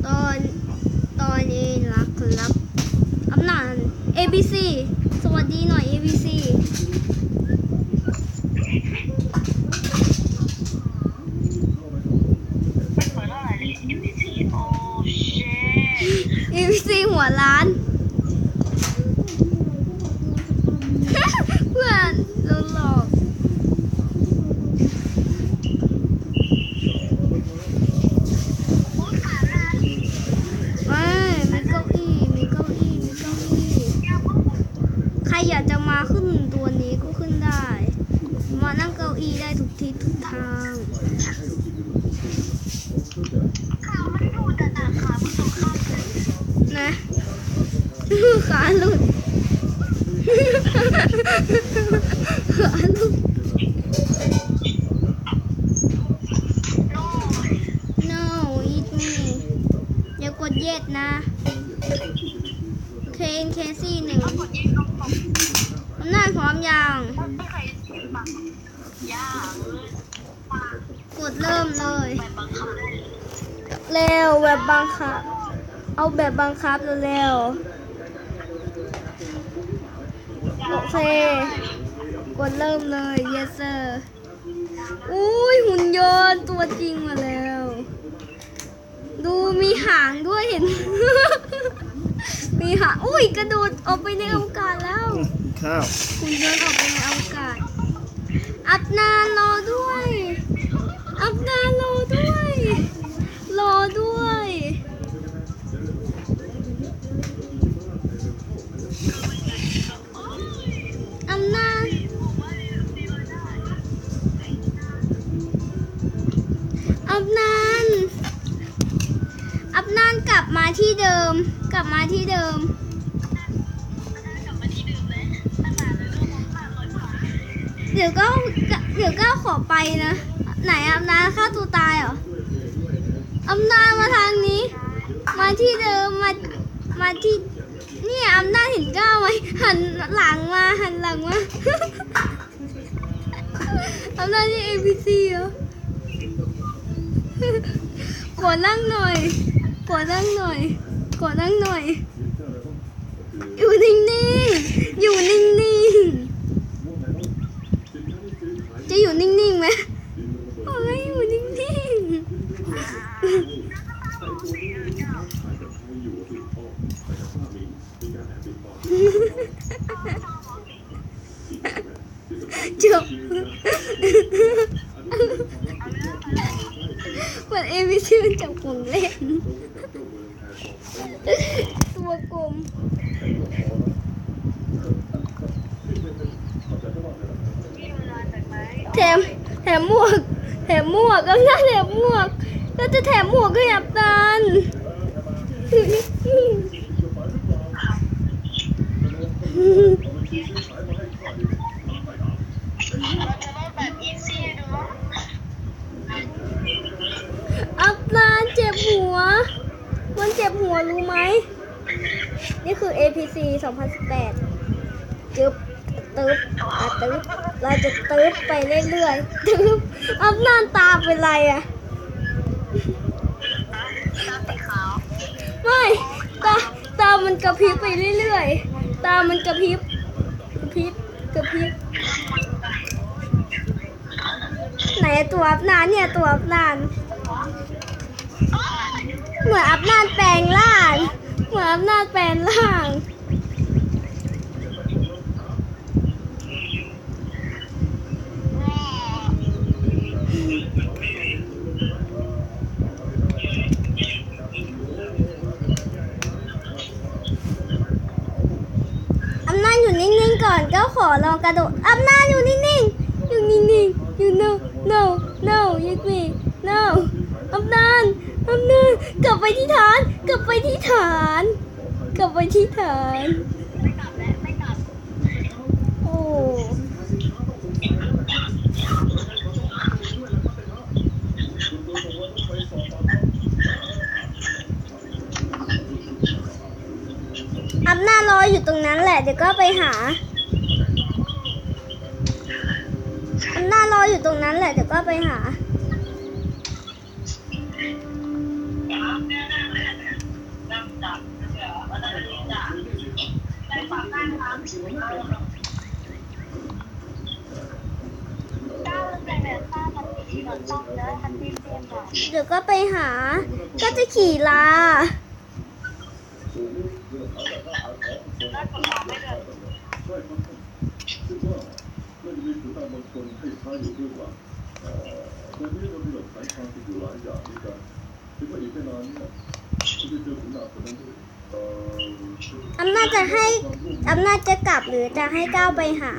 ตอนตอนนี้นะครับอำนาจ ABC สวัสดีหน่อย ABC หัวล้าน เพื่อนโดนหลอกมีเก้าอี้ใครอยากจะมาขึ้นตัวนี้ก็ขึ้นได้มานั่งเก้าอี้ได้ทุกทิศทุกทางนะขาหลุดขาหลุด no eat me อย่ากดเย็ดนะเคนเคซี่หนึ่งอำนาจพร้อมยังกดเริ่มเลยเร็วแบบบังคับเอาแบบบังคับเร็วโอเคกดเริ่มเลย yes sir อุ้ยหุ่นยนต์ตัวจริงมาแล้วดูมีหางด้วยเห็น มีหางอุ้ยกระโดดออกไปในอวกาศแล้วข้าวหุ่นยนต์ออกไปในอวกาศอัดนานรอด้วยอัดนานรอด้วยรอด้วยอำนาจอับนานกลับมาที่เดิมเดี๋ยวก็ขอไปนะไหนอับนานฆ่าตัวตายเหรออับนานมาทางนี้มาที่เดิมมาที่นี่อับนานเห็นก้าวไหมหันหลังมา อับนานที่ ABC เหรอขอนั่งหน่อยอยู่นิ่งๆจะอยู่นิ่งๆไหมโอ้ยอยู่นิ่งๆจบเหมือน ABC มันจับกลุ่มเล่นตัวกลมแถมหมวกก็น่าแถมหมวกก็จะแถมหมวกก็ยับตันอับนานเจ็บหัวมันเจ็บหัวรู้ไหมนี่คือ APC 2018จึ๊บตึ๊บเราจะตึ๊บไปเรื่อยๆตึ๊บอับนานตาเป็นไรอะไม่ตามันกระพริบไปเรื่อยๆตามันกระพริบไหนตัวอับนานเนี่ยตัวอับนานเหมือนอับนานแปลงร่างอำนาจอยู่นิ่งๆก่อนก็ขอลองกระโดดอำนาจอยู่นิ่งๆอยู่ no yes me no อำนาจกลับไปที่ฐานไม่กลับโอ้อำนาจรออยู่ตรงนั้นแหละเดี๋ยวก็ไปหาอำนาจรออยู่ตรงนั้นแหละเดี๋ยวก็ไปหา เดี๋ยวก็ไปหา ก็จะขี่ลา อำนาจจะให้อำนาจจะกลับหรือจะให้ก้าวไปหา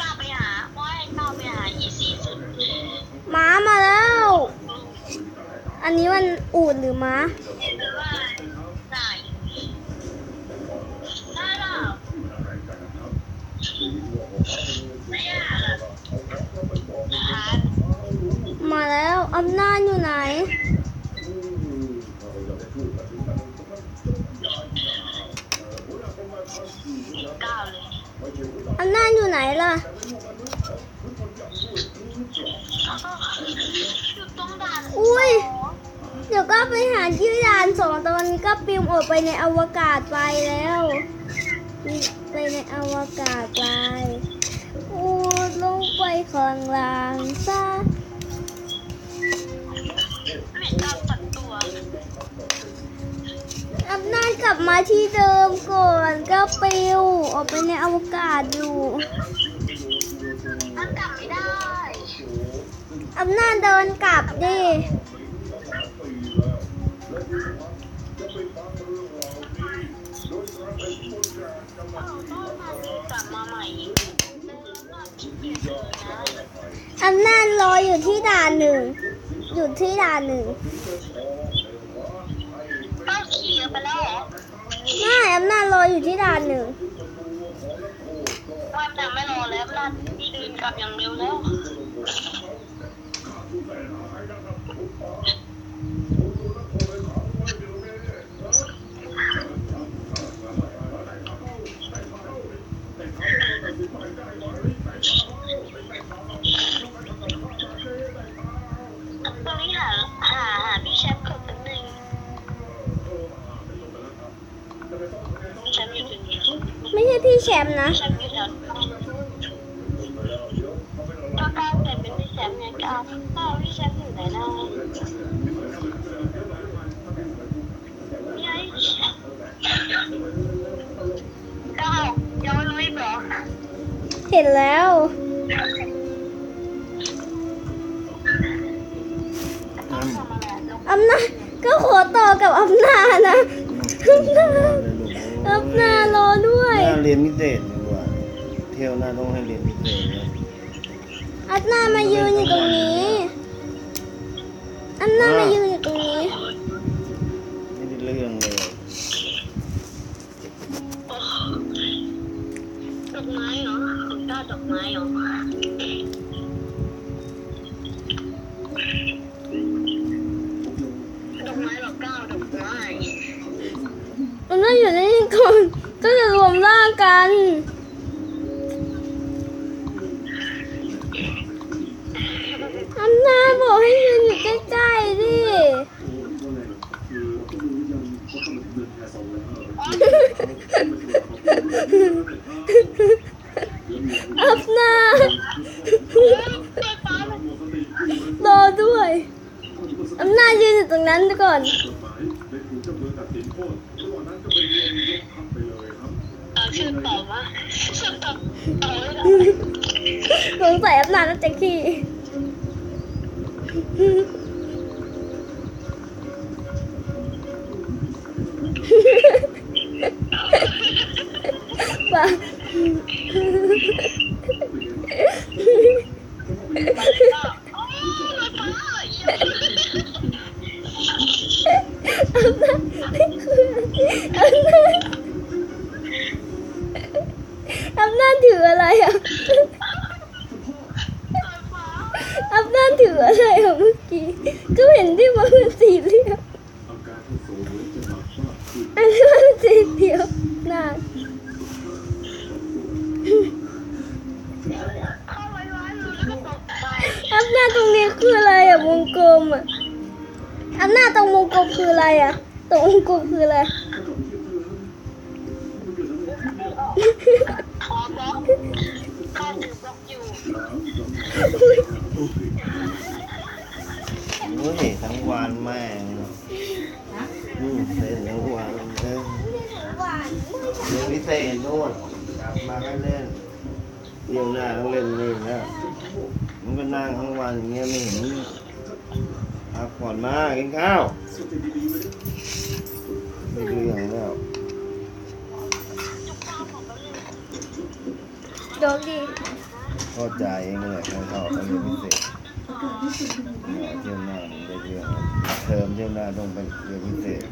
ก้าวไปหาว่าให้ก้าวไปหาอีซี่สุด ม้ามาแล้ว อันนี้มันอูฐหรือม้า หรือว่าได้ได้หรอไม่ยากหา มาแล้วอำนาจอยู่ไหน ก้าวเลย อำนาจอยู่ไหนล่ะ อยู่ตรงด่าน อุ้ย เดี๋ยวก็ไปหาที่ด่าน2ตอนนี้ก็ปิวออกไปในอวกาศไปแล้วไปในอวกาศไปอูดลงไปข้างล่างซะ ไม่ก้าวตัดตัว อำนาจกลับมาที่เดิมก่อนก็ปิวออกไปในอวกาศอยู่ มันกลับไม่ได้ อำนาจเดินกลับดิ กลับมาใหม่นะ อำนาจรออยู่ที่ด่าน1 อยู่ที่ด่าน1 ก้าวขี่ไปแล้วเหรอ ไม่อำนาจรออยู่ที่ด่าน1 ว่าแต่ไม่รอแล้วนั่นพี่เดินกลับอย่างเร็วแล้ว ตอนนี้หาพี่แชมป์คนหนึ่งพี่แชมป์อยู่ตรงนี้ ไม่ใช่พี่แชมป์นะ พี่แชมป์อยู่แถวก็ก้าวแต่เป็นพี่แชมป์ไงก้าวพี่แชมป์อยู่ไหนนะนี่ไงก้าวยังไม่รู้อีกเหรอ เห็นแล้ว ก้าวทำอะไรลูก อำนาจก็ขอต่อกับอำนาจนะอำนาจรอด้วย น่าเรียนพิเศษดีกว่า เที่ยวหน้าต้องให้เรียนพิเศษนะ อำนาจมายืนอยู่ตรงนี้อำนาจมายืนอยู่ตรงนี้ ไม่ได้เรื่องเลย ดอกไม้เหรอของก้าวดอกไม้เหรอดอกไม้หรอก้าวดอกไม้ อำนาจอยู่ในนี้ก่อนก็จะรวมร่างกันอำนาจบอกให้ยืนอยู่ใกล้ๆดิอำนาจรอด้วยอำนาจยืนอยู่ตรงนั้นก่อน ชื่อตอบว่าชื่อตอบเอาไว้ละ สงสัยอำนาจน่าจะขี้ป่ะ อำนาจคืออำนาจถืออะไรอ่ะอำนาจถืออะไรอ่ะเมื่อกี้ก็เห็นที่มันเป็นสี่เหลี่ยมอันนี้มันสีเดียวน่า เข้าไว้แล้วก็ตกไป อำนาจตรงนี้คืออะไรอ่ะวงกลมอ่ะอำนาจตรงวงกลมคืออะไรอ่ะ ตัววงกลมคืออะไร ขอบล็อกข้าถือบล็อกอยู่ โอ้ยทั้งวันแม่งเล่นทั้งวันเล่นเรียนพิเศษโน่นกลับมาก็เล่นเที่ยวหน้าต้องเล่นนี่นะมันก็นั่งทั้งวันอย่างเงี้ยไม่เห็นพักผ่อนมากินข้าวไม่ดูอย่างแล้ว โดนดี เข้าใจเองเลยใครเข้าไปเรียนพิเศษเที่ยวหน้าผมได้เรื่องเทอมเที่ยวหน้าต้องไปเรียนพิเศษ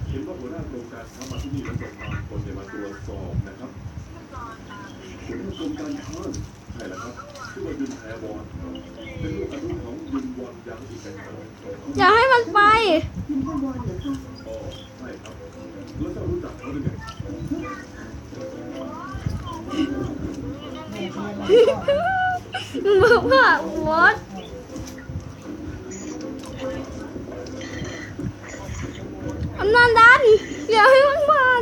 เห็นว่าหัวหน้าโครงการเข้ามาที่นี่แล้วส่งบางคนมาตรวจสอบนะครับหัวหน้าโครงการค้างใช่แล้วครับชื่อว่ายุนแพรวอนเป็นลูกอนุของยุนวอนยังอีกเป็นคน อย่าให้มันไป อ๋อใช่ครับแล้วเจ้ารู้จักเขาได้ไง มึงบอกว่าวอดอำนาจดันอย่าให้มันผ่าน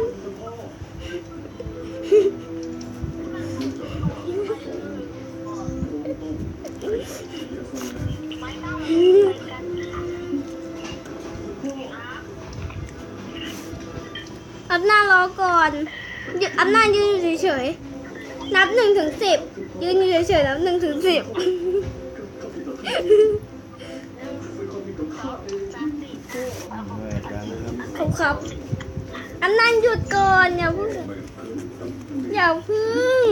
อำนาจรอก่อนอำนาจยืนอยู่เฉยๆนับ1 ถึง 10ยืนอยู่เฉยๆนับ1 ถึง 10 ด้วยกันนะครับ ครับอันนั้นหยุดก่อนอย่าเพิ่งอย่าเพิ่ง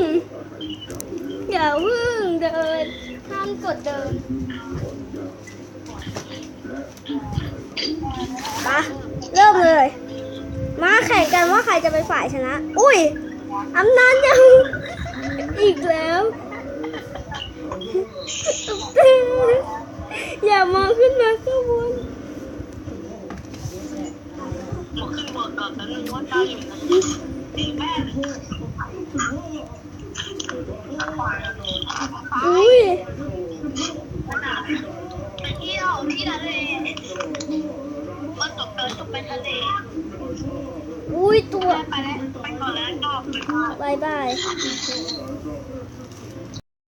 อย่าเพิ่งเดินห้ามกดเดินไปเริ่มเลยมาแข่งกันว่าใครจะเป็นฝ่ายชนะอุ้ยอำนาจยังอีกแล้วอย่ามองขึ้นมาข้างบน หนูขึ้นบนก่อนแต่นึกว่าเจ้าอยู่ไหนตีแม่ อุ้ย ไปเที่ยวที่ทะเลมันตกเดินตกไปทะเล อุ้ยตัว ไปแล้วไปก่อนแล้วก็ไปก่อน บายบาย